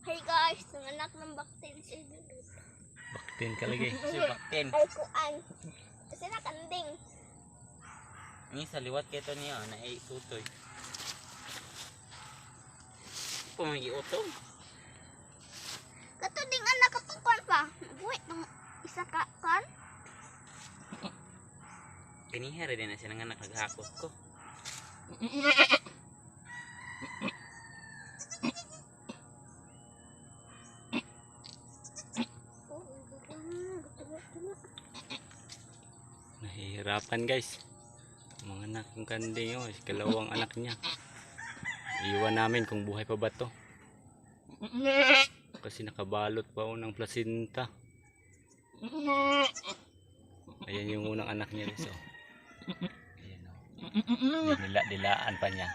Hey guys, nanganak ng baktin si Dudut. Baktin ka lagi. Si baktin. Ay kuan. Kasi nakanding. Ini sa liwat kay to niya na ay tutoy. Pumagi utong. Kato ding anak katukan pa. Buhay ng isa ka kan. Kini hara din na siya nanganak naghakot ko. Nahihirapan guys. Mga anak yung kanding oh, kalawang anak niya. Iwan namin kung buhay pa ba to. Kasi nakabalot pa oh ng placenta. Ayan yung unang anak niya guys oh. Ayan oh. Nila-dilaan pa niya.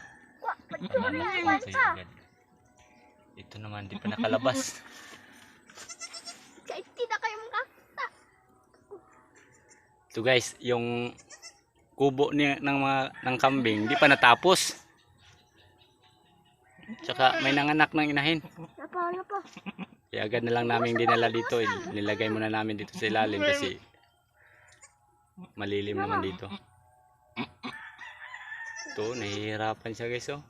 Mamamakon sa'yo agad. Ito naman di pa nakalabas. Kahit di na kayo makakita. Ito guys, yung kubo ng kambing di pa natapos. Tsaka may nanganak ng inahin. Napa. Kaya agad na lang namin dinala dito. Nilagay muna namin dito sa ilalim kasi malilim naman dito. Ito, nahihirapan siya guys oh.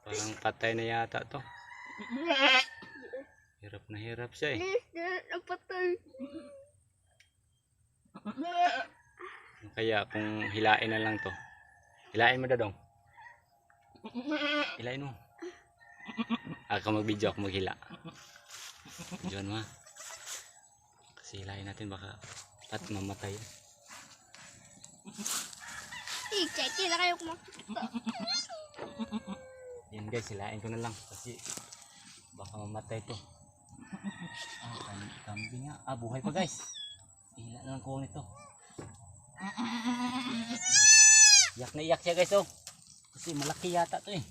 Parang patay na yata to. Hirap na hirap siya eh. Napatay. Kaya kung hilain na lang to. Hilain mo dadong. Hilain mo. Ako mag-video, ako maghila. Diyan ma. Kasi hilain natin baka at mamatay. Kahit di na kayo makakita. Yan guys, hilain ko na lang kasi baka mamatay to. Kambing nga. Buhay pa guys. Hila na lang ko nito. Iyak na iyak siya guys oh. Kasi malaki yata to eh.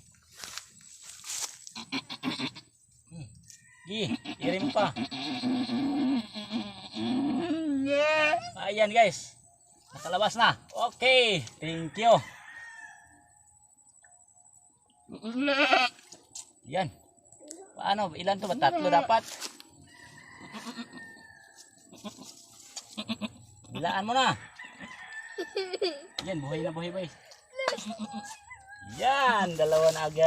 Irim pa. Ayan guys. Nakalabas na. Okay. Thank you. Yan. Paano? Ilan to ba? 3 dapat? Bilaan mo na. Yan, buhay na buhay guys. Yan, 2 na agad.